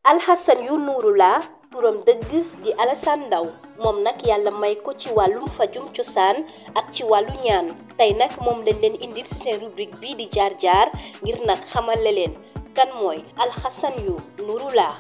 Alxasan yu Nuuru la turam dëgg di Alassane Ndao moom nag yàlla may ko ci wàllum fajum cosaan ak ci wàllu ñaan tey nag moom lañ leen indil ci seen rubrique bii di jaar-jaar ngir nag xamale leen kan mooy Alxasan yu Nuuru la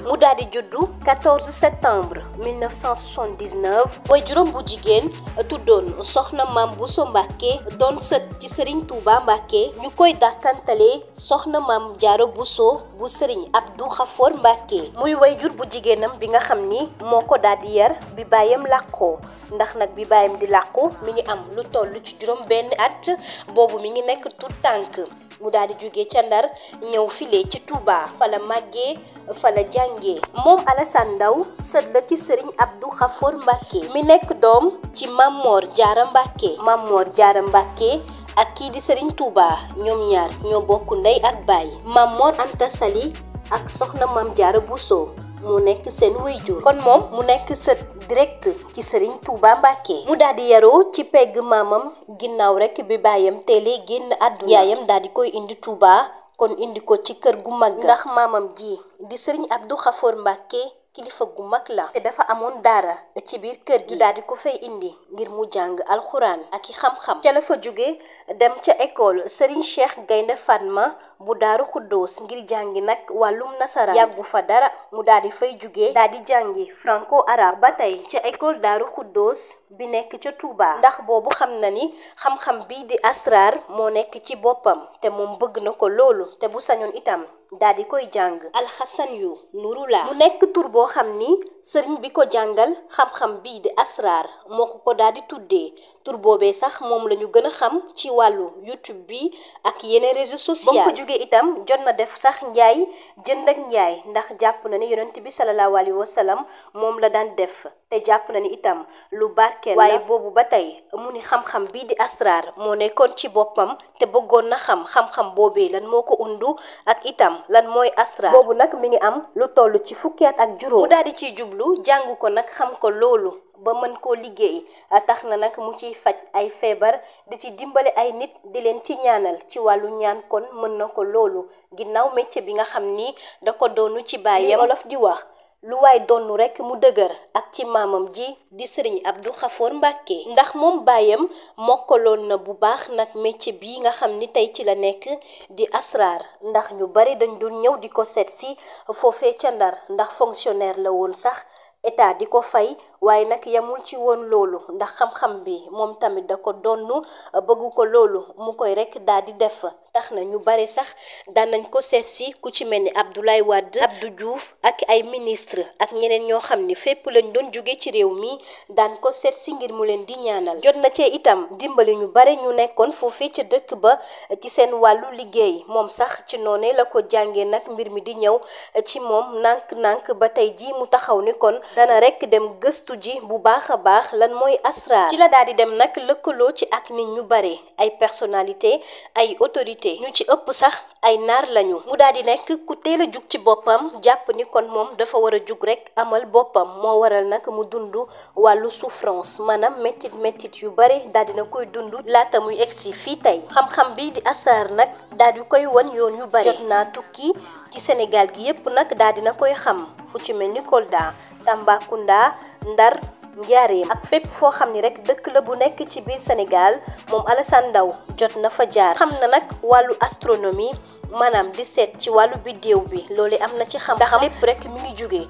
mu daal di juddu 14 septembre 1979 mooy juróom bu jigéen tuddoon soxna Maam Bousso Mbàkke doon sët ci Serigne Touba Mbàkke ñu koy dàkkantalee soxna Maam Jaara Bousso bu Serigne Abdou Khafor Mbàkke muy wayjur bu jigéenam bi nga xam ni moo ko daal di yar bi baayam làqoo ndax nag bi baayam di làqu mi ngi am lu toll ci juróom benn at boobu mi ngi nekk tout tànk mu daal di jóge ca Ndar ñëw file ci Touba fa la màggee fa la jàngee moom Alassane Ndao sët la ci Serigne Abdou Khafor Mbàkke mi nekk doom ci Mamor Jaara Mbàkke Mamor Jaara Mbàkke ak kii di Serigne Touba ñoom ñaar ñoo bokk ndey ak baay Mamor Anta Sali ak soxna Maam Jaara Bousso mu nekk seen wayjur kon moom mu nekk sët direct ci Serigne Touba Mbàkke mu daal di yaroo ci pegg maamam ginnaaw rek bi baayam teelee génn àdduna yaayam daal di koy indi Touba kon indi ko ci kër gu mag ndax maamam ji di Serigne Abdou Khafor Mbàkke kilifa gu mag la te dafa amoon daara ci biir kër gi daal di ko fay indi ngir mu jàng alxuraan ak i xam-xam ca la fa jóge dem ca école Serigne Cheikh Gaynde Fatma bu Daaru Xuddoos ngir jàngi nag wàllum nasaraan yàggu fa dara mu daal di fay jóge daal di jàngi franco arabe ba tey ca école Daaru Xuddoos bi nekk ca Touba ndax boobu xam na ni xam-xam bii di asrar moo nekk ci boppam te moom bëgg na ko loolu te bu sañoon itam daal di koy jàng Alxasan yu Nuuru la mu nekk tur boo xam ni sëriñ bi ko jàngal xam-xam bii di asrar moo ko daal di tuddee tur boobee sax moom la ñu gën a xam ci wàllu YouTube bi ak yeneen réseaux sociaux ba mu fa jógee itam jot na def sax njaay jënd ak njaay ndax jàpp na ni yonent bi salallaahu alayhi wa sallam moom la daan def te jàpp na ni itam lu barkeel waaye boobu ba tey mu ni xam-xam bii di asrar moo nekkoon ci boppam te bëggoon na xam-xam boobee lan moo ko undu ak itam lan mooy asrar boobu nag mi ngi am lu toll ci fukki at ak juróom mu daal di ciy jublu jàng ko nag xam ko loolu ba mën koo liggéey tax na nag mu ciy faj ay feebar di ci dimbale ay nit di leen ci ñaanal ci wàllu ñaan kon mën na ko loolu ginnaaw métier bi nga xam ni da ko doonu ci baayam olof di wax lu waay donnu rekk mu dëgër ak ci maamam ji di Serigne Abdou Khafor Mbàkke ndax moom baayam mokkaloon na bu baax nag métier bii nga xam ni tey ci la nekk di asrar ndax ñu bari dañ doon ñëw di ko seet si foofee ca Ndar ndax fonctionnaire la woon sax état di ko fay waaye nag yamul ci woon loolu ndax xam-xam bi moom tamit da ko donnu bëggu ko loolu mu koy rekk daal di def tax na ñu bare sax daan nañ ko seet si ku ci mel ni Abdoulaye Wade Abdou Diouf ak ay ministre ak ñeneen ñoo xam ni fépp lañ doon jóge ci réew mi daan ko seet si ngir mu leen di ñaanal jot na cee itam dimbali ñu bare ñu nekkoon foofee ca dëkk ba ci seen wàllu liggéey moom sax ci noonee la ko jàngee nag mbir mi di ñëw ci moom nànk-nànk ba tey ji mu taxaw ni kon dana rekk dem gëstu ji bu baax a baax lan mooy asrar ci la daal di dem nag lëkkaloo ci ak nit ñu bare ay personnalité ay autorité ñu ci ëpp sax ay naar lañu mu daal di nekk ku teel a jug ci boppam jàpp ni kon moom dafa war a jug rekk amal boppam moo waral nag mu dund wàllu souffrance maanaam méttit yu bare daal dina koy dund laata muy egsi fii tey xam-xam bi di asrar nag daal di koy wan yoon yu bare jot naa tukki ci Sénégal gi yépp nag daal dina koy xam fu ci mel ni Kolda Tambacounda Ndar Njaaréem ak fépp foo xam ni rek dëkk la bu nekk ci biir Sénégal moom Alassane Ndao jot na fa jaar xam na nag wàllu astronomie maanaam di seet ci wàllu biddéew bi loolu am na ci xam ndax lépp rek mi ngi jóge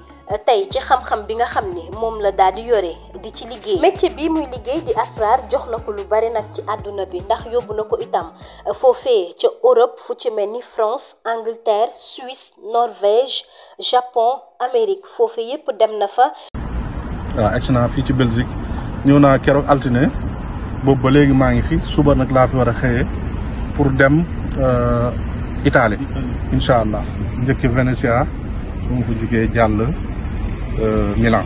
tey ci xam-xam bi nga xam ni moom la daal di yore di ci liggéey métier bi muy liggéey di asrar jox na ko lu bari nag ci àdduna bi ndax yóbbu na ko itam foofee ca Europe fu ci mel ni France Angleterre Suisse Norvège Japon Amérique foofee yépp dem na fa. waaw egsi naa fii ci Belgique ñëw naa keroog altine boobu ba léegi maa ngi fi suba nag laa fi war a xëyee pour dem Italie incha allah njëkki Venezia su ma ko jugee jàll Milan.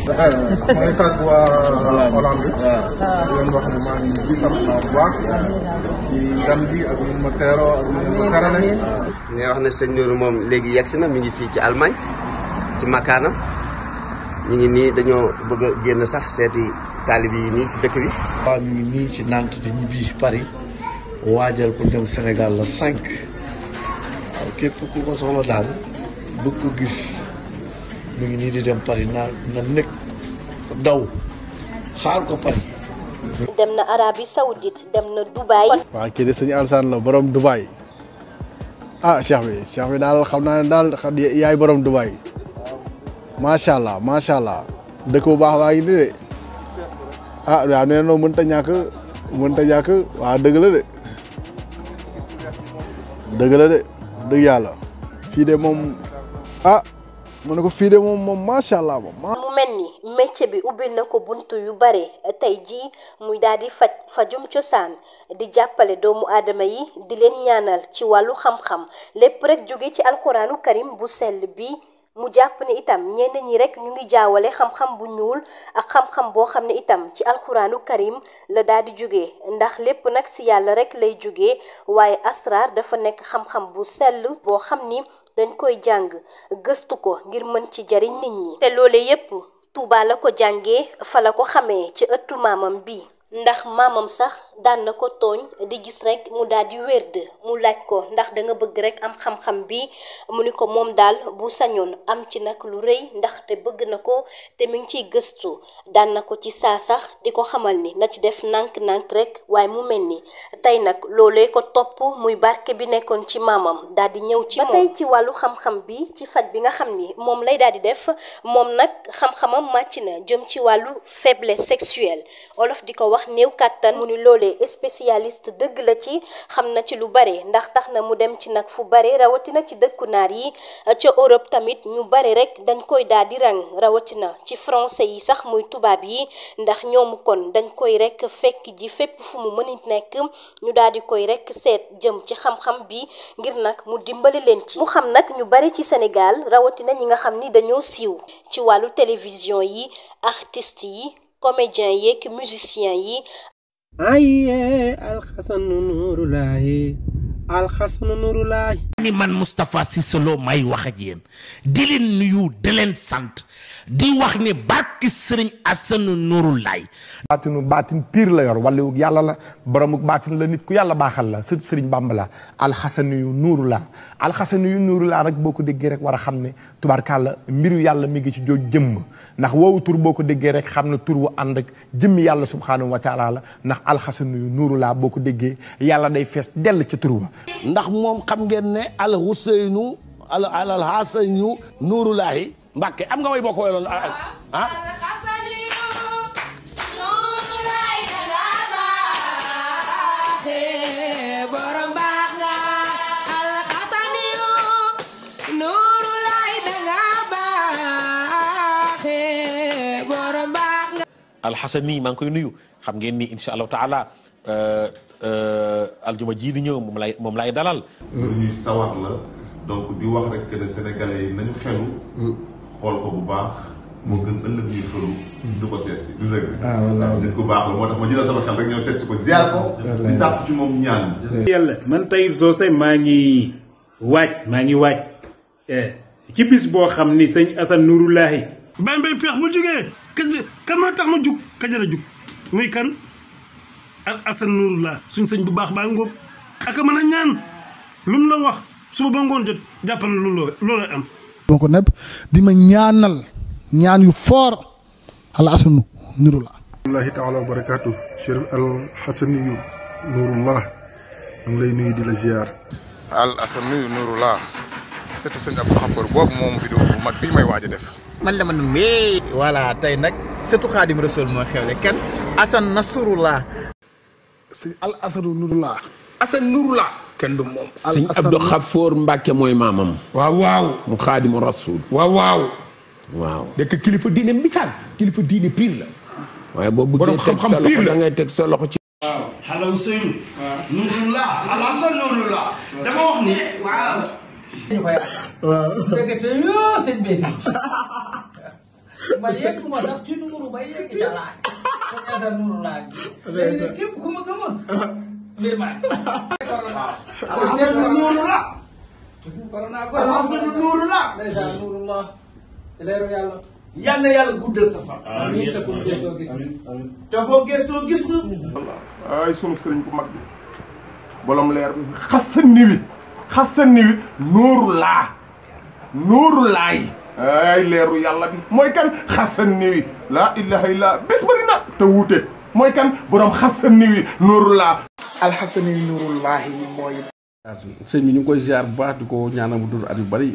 maa ngi tàgg waa Hollande di leen wax ne maa ngi sant naa bu baax ci gan bi ak nu ma teeroo ak nu ma karale. li nga wax ne sëñ Nourou moom léegi yegsi na mi ngi fii ci Allemagne ci makaanam ñu ngi nii dañoo bëgg a génn sax seeti taalibe yi nii ci dëkk bi. waaw ñu ngi nii ci Nantes di ñibbi Paris waajal pour dem Sénégal la 5 waaw képp ku ko soxla daal bëgg ko gis mu ngi nii di dem Paris na nekk daw xaar ko Paris. dem na Arabie Saoudite dem na Dubaï. waaw kii de sëñ Alassane la borom Dubaï ah cheikh bi daal xam naa ne daal yaay borom Dubaï macha allah dëkk bu baax waa ngi di de ah waaw nee na mënut a ñàkk waaw dëgg la de dëgg yàlla fii de moom ah mu ne ko fii de moom macha allah moom. mu mel ni métier bi ubbil na ko buntu yu bare tey jii muy daal di fajum cosaan di jàppale doomu aadama yi di leen ñaanal ci wàllu xam-xam lépp rek jóge ci alxuraanu karim bu sell bi. mu jàpp ne itam ñenn ñi rek ñu ngi jaawale xam-xam bu ñuul ak xam-xam boo xam ne itam ci alxuraanu karim la daal di jóge ndax lépp nag si yàlla rek lay jóge waaye asraar dafa nekk xam-xam bu sell boo xam ni dañ koy jàng gëstu ko ngir mën ci jariñ nit ñi. te loole yépp Tuuba la ko jàngee fa la ko xamee ci ëttu maamam bi ndax maamam sax daan na ko tooñ di gis rek mu daal di wérd mu laaj ko ndax da nga bëgg rek am xam-xam bi mu ni ko moom daal bu sañoon am ci nag lu rëy ndaxte bëgg na ko te mi ngi ciy gëstu daan na ko ci saa sax di ko xamal ni na ci def nànk-nànk rek waaye mu mel ni tey nag loolee ko topp muy barke bi nekkoon ci maamam daal di ñëw ci moom. ba tey ci wàllu xam-xam bi ci faj bi nga xam ni moom lay daal di def moom nag xam-xamam màcc na jëm ci wàllu faiblesse sexuelle olof di ko wax néew kàttan mu ni loolee spécialiste dëgg la ci xam na ci lu bare ndax tax na mu dem ci nag fu bare rawatina ci dëkku naar yi ca Europe tamit ñu bare rek dañ koy daal di rang rawatina ci français yi sax muy tubaab yi ndax ñoomu kon dañ koy rek fekk ji fépp fu mu mën nekk ñu daal di koy rek seet jëm ci xam-xam bi ngir nag mu dimbali leen ci. mu xam nag ñu bare ci Sénégal rawatina ñi nga xam ni dañoo siiw ci wàllu télévision yi artistes yi comédien yeeg musicien yi. aye alxasanu nuurulaahi ni man Moustapha Cissé Lo may wax ak yéen di leen nuyu di leen sant di wax ni barki sëriñ Assane Nuurulaay baatin pire la yor wala yàlla la boromuk baatin la nit ku yàlla baaxal la sëriñ Bamba la alxasani yu nuurulaa rek boo ko déggee rek war a xam ne tubaarkàlla mbiru yàlla mi ngi ci jooj jëmm ndax woowu tur boo ko déggee rek xam ne tur wu ànd ak jëmmi yàlla subhaanahu wa taala la ndax alxasani yu nuurulaa boo ko déggee yàlla day fees dell ca tur wa ndax moom xam ngeen ne al Huseynu al Hasanu Nuurulaahi Mbàkke am nga way boo ko weloon ah alxasani maa ngi koy nuyu xam ngeen ni incha allahu taala aljuma ji di ñëw moom lay dalal. lu ñuy sawar la donc di wax rek que ne sénégalais yi nañu xelu. xool ko bu baax moo gën ëllëg ñuy xelu. du ko seet si du dëgg. nit ku baax la moo tax ma jëlal sama xel rek ñëw seet si ko ziar ko. di sàpp ci moom ñaan. yàlla man Taib Socé maa ngi waaj ci bis boo xam ni sëñ Assane Nuurulaahi. Baye Mbaye Peex bu jógee kan moo tax ma jug ka jar a jug muy kan al Assane Nuurulaahi suñ sëñ bu baax baa ngoog ak mën a ñaan lu mu la wax suba ba ngoon jot jàppal na looloo am. donc nepp di ma ñaanal ñaan yu fort al Assane Nuurulaahi. wallaahi taala wa barakaatu Chérif al Hassani yu Nuurulaahi ñu ngi lay nuyu di la ziar. al Assane Nuurulaahi surtout sëñ Abdou Khafour boobu moom vidéo bu mag bii may waaj a def. man la man mais voilà tey nag surtout Xaadim Rasul moo xewle kenn Assane Nasrullah. sëñ al Assane Nuurulaahi. Assane Nuurulaahi kenn du moom. sëñ Abdou Khafour Mbàkke mooy maamam. waaw mu Xaadimu Rasul. waaw nekk kilifa diine misaal kilifa diine pire la. waaye boo bëggee teg sa loxo da ngay teg sa loxo ci. waaw xale Ousseynou. Nuurulaahi al Assane Nuurulaahi dama wax ni. waaw. dëgg yoo sëñ bi ma yegg ma sax ci nuuru ba yegg ca laaj sëñ Assane Nuurulaahi léegi nag képp ku ma gëmoon mbir maa Assane Nuurulaahi Assane Nuurulaahi ndeysaan Nuurulaahi leeru yàlla yal na yàlla guddal sa fan. amiin te fu mu gëstoo gis te boo gëstoo gis na. ay sunu sëriñ bu mag bi bolom leer bi Hassani wi Nuurulaahi Nurullahi ay leeru yàlla bi mooy kan xasan niwi la ilaha illa bés bari na te wuute mooy kan borom xasan niwi Nurullah alxasani Nurullahi mooy sëñ bi ñu ngi koy ziar bu baax di ko ñaanal mu dund at yu bari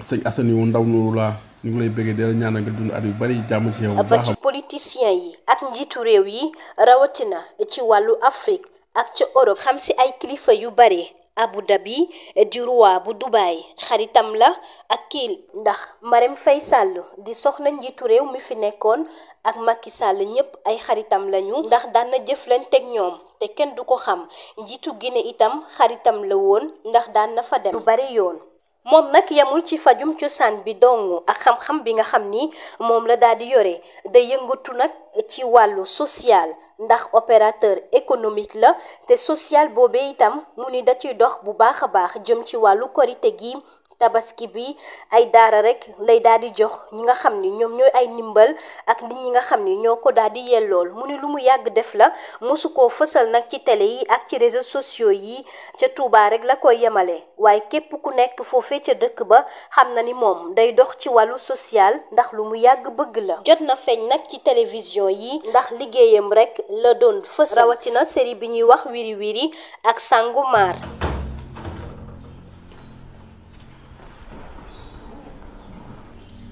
sëñ Assane yu ndaw Nurullah ñu ngi lay bëggee di la ñaanal nga dund at yu bari jàmm ci yow bu ba baax ci politiciens yi ak njiitu réew yi rawatina ci wàllu Afrique ak ca Europe xam si ay kilifa yu bari Abu Dhabi di roi bu Dubai xaritam la ak kii ndax Marème Faye Sall di soxna njiitu réew mi fi nekkoon ak Macky Sall ñëpp ay xaritam lañu ndax daan na jëflanteeg ñoom te kenn du ko xam njiitu Guinée itam xaritam la woon ndax daan na fa dem lu bari yoon. moom nag yamul ci fajum cosaan bi dong ak xam-xam bi nga xam ni moom la daal di yore day yëngatu nag ci wàllu social ndax opérateur économique la te social boobee itam mu ni da ciy dox bu baax a baax jëm ci wàllu korite gi tabaski bi ay daara rek lay daal di jox ñi nga xam ni ñoom ñooy ay ndimbal ak nit ñi nga xam ni ñoo ko daal di yellool mu ni lu mu yàgg def la mosu koo fësal nag ci télé yi ak ci réseaux sociaux yi ca Touba rek la koy yemale waaye képp ku nekk foofee ca dëkk ba xam na ni moom day dox ci wàllu social ndax lu mu yàgg bëgg la jot na feeñ nag ci télévision yi ndax liggéeyam rek la doon fësal rawatina série bi ñuy wax Wiri Wiri ak Sangu Maar.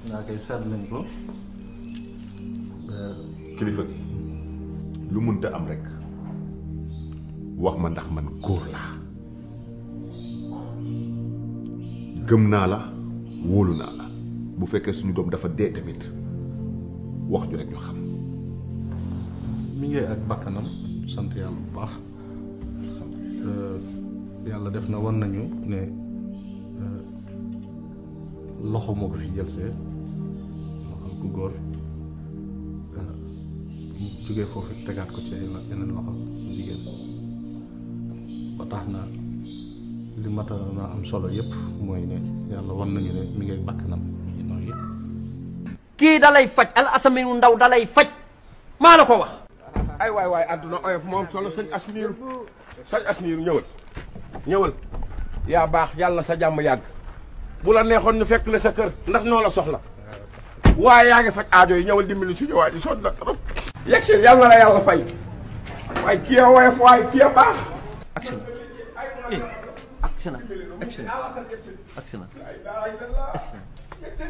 naa koy seet nañ ko kilifa gi lu mënta am rek wax ma ndax man góor laa gëm naa la wóolu naa la bu fekkee suñu doom dafa dee tamit wax ju rek ñu xam. mi ngi ak bakkanam sant yàlla bu baax yàlla def na wan nañu ne loxo moo ko fi jël see loxo ku góor mu jógee foofu tegaat ko ci yeneen loxo jigéen ba tax na li mata na am solo yépp mooy ne yàlla wan nañu ne mi ngi ak bakkanam ñu nooy kii dalay faj Al Assamine ndaw dalay faj maa la ko wax. ay waay àdduna oyof moom solo sëñ Asniir ñëwal ñëwal yaa baax yàlla sa jàmm yàgg bu la neexoon ñu fekk la sa kër ndax noo la soxla waaye yaa ngi faj aajo yi ñëwal dimbali suñu waay di sonn na trop yegg si yàlla na la yàlla fay waaye kii a woyof waaye kii a baax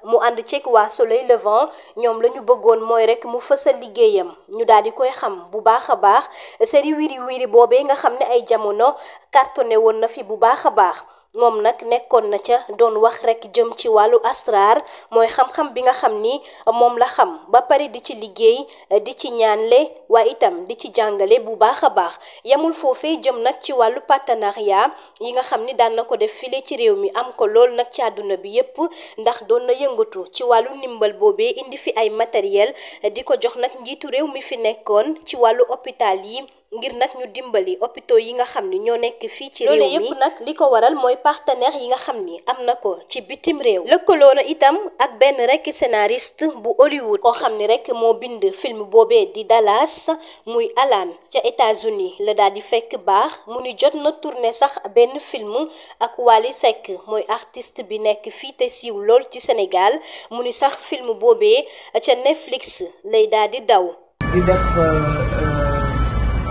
mu ànd ceeg waa Soleil Levant ñoom la ñu bëggoon mooy rek mu fësal liggéeyam ñu daal di koy xam bu baax a baax série Wiri Wiri boobee nga xam ne ay jamono cartonné woon na fi bu baax a baax moom nag nekkoon na ca doon wax rek jëm ci wàllu asraar mooy xam-xam bi nga xam ni moom la xam ba pare di ci liggéey di ci ñaanle waaye itam di ci jàngale bu baax a baax yamul foofee jëm nag ci wàllu partenariat yi nga xam ni daan na ko def file ci réew mi am ko lool nag ci àdduna bi yépp ndax doon na yëngatu ci wàllu ndimbal boobee indi fi ay matériel di ko jox nag njiitu réew mi fi nekkoon ci wàllu hôpital yi ngir nag ñu dimbali hôpitaux yi nga xam ni ñoo nekk fii ci réew mi yépp nag li ko waral mooy partenaire yi nga xam ni am na ko ci bitim réew lëkkaloo na itam ak benn rek scénariste bu Hollywood koo xam ni rek moo bind film boobee di Dallas muy Alan ca États-Unis la daal di fekk baax mu ni jot na tourné sax benn film ak Wally Seck mooy artiste bi nekk fii te siiw lool ci Sénégal mu ni sax film boobee ca Netflix lay daal di daw di def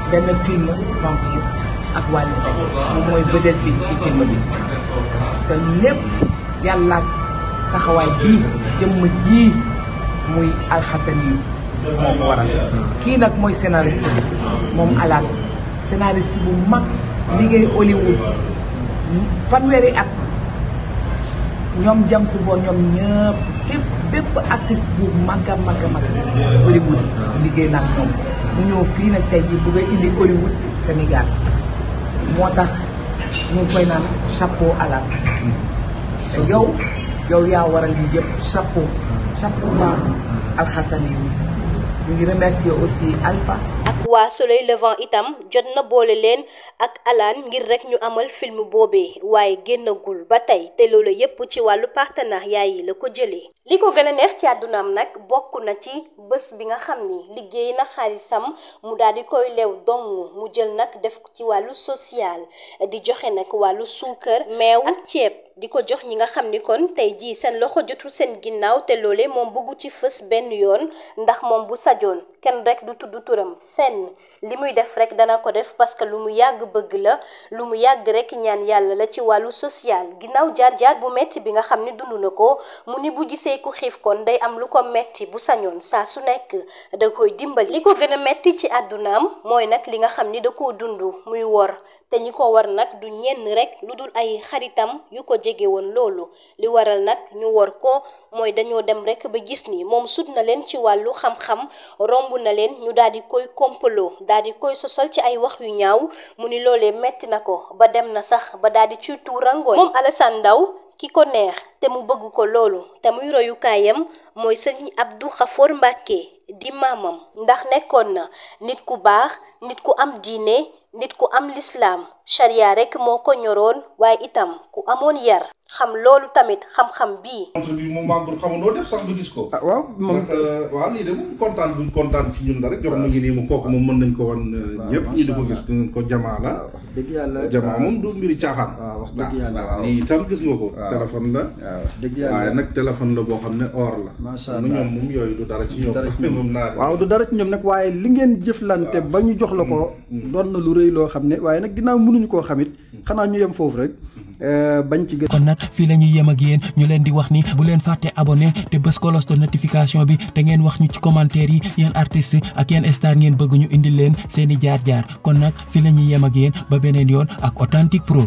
benn film vampire ak Wally Seck moom mooy vedette bi ci film bi te lépp yàlla taxawaay bii jëmm ji muy Al Hassani moom waral kii nag mooy scénariste bi moom Alan scénariste bu mag liggéey Hollywood fanweeri at ñoom James Bond ñoom ñëpp bépp artiste bu mag a mag Hollywood liggéey na ak ñoom mu ñëw fii nag tey jii bëgg a indi Hollywood Sénégal moo tax ñu koy naan chapeau Alan te yow yaa waral ñu yëpp chapeau ba Al Hassani ñu ngi remercier aussi Alpha ak waa Soleil Levant itam jot na boole leen ak Alan ngir rek ñu amal film boobee waaye génnagul ba tey te loolu yépp ci wàllu partenariat yi la ko jëlee li ko gën a neex ci àddunaam nag bokk na ci bés bi nga xam ni liggéey na xaalisam mu daal di koy leew dong mu jël nag def ci wàllu social di joxe nag wàllu suukar meew ak ceeb di ko jox ñi nga xam ni kon tey jii seen loxo jotul seen ginnaaw te loolee moom bëggu ci fës benn yoon ndax moom bu sajoon kenn rek du tudd turam fenn li muy def rek dana ko def parce que lu mu yàgg bëgg la lu mu yàgg rek ñaan yàlla la ci wàllu social ginnaaw jaar-jaar bu metti bi nga xam ni dund na ko mu ni bu gisee ku xiif kon day am lu ko metti bu sañoon saa su nekk da koy dimbali li ko gën a metti ci àddunaam mooy nag li nga xam ni da koo dund muy wor te ñi ko war nag du ñenn rek lu dul ay xaritam yu ko jege woon loolu li waral nag ñu wor ko mooy dañoo dem rek ba gis ni moom sut na leen ci wàllu xam-xam romb na leen ñu daal di koy kompaloo daal di koy sosal ci ay wax yu ñaaw mu ni loolee metti na ko ba dem na sax ba daal di ci tuur rangoon moom Alassane Ndao ki ko neex te mu bëgg ko loolu te muy royukaayam mooy sëñ Abdou Khafor Mbacké di maamam ndax nekkoon na nit ku baax nit ku am diine nit ku am lislaam charia rek moo ko ñoroon waaye itam ku amoon yar xam loolu tamit xam-xam bii. contre bi mu màggul xamuloo def sax du gis ko. ah waaw moom waaw lii de moom kontaan buñ kontaan ci ñun la rek jox mu ngi nii mu kooku moom mën nañ ko wan ñëpp ñi di ko gis ko jamaa la. dëgg yàlla jamaa moom du mbiri caaxaan. waaw wax dëgg yàlla waaw lii itam gis nga ko. téléphone la. waaw wax dëgg yàlla waaye nag téléphone la boo xam ne or la. macha allah ñoom moom yooyu du dara ci ñoom. moom naa waaw du dara ci ñoom nag waaye li ngeen jëflante ba ñu jox la ko. doon na lu rëy loo xam ne waaye nag ginnaaw mënuñu koo xamit xanaa ñu yem foofu rek bañ ci gën. kon nag fii la ñuy yem ak yéen ñu leen di wax ni bu leen fàtte abonné te bës cloche de notification bi te ngeen wax ñu ci commentaire yi yéen artistes ak yéen star ngeen bëgg ñu indil leen seeni jaar-jaar kon nag fii la ñuy yem ak yéen ba beneen yoon ak Authentique Pro.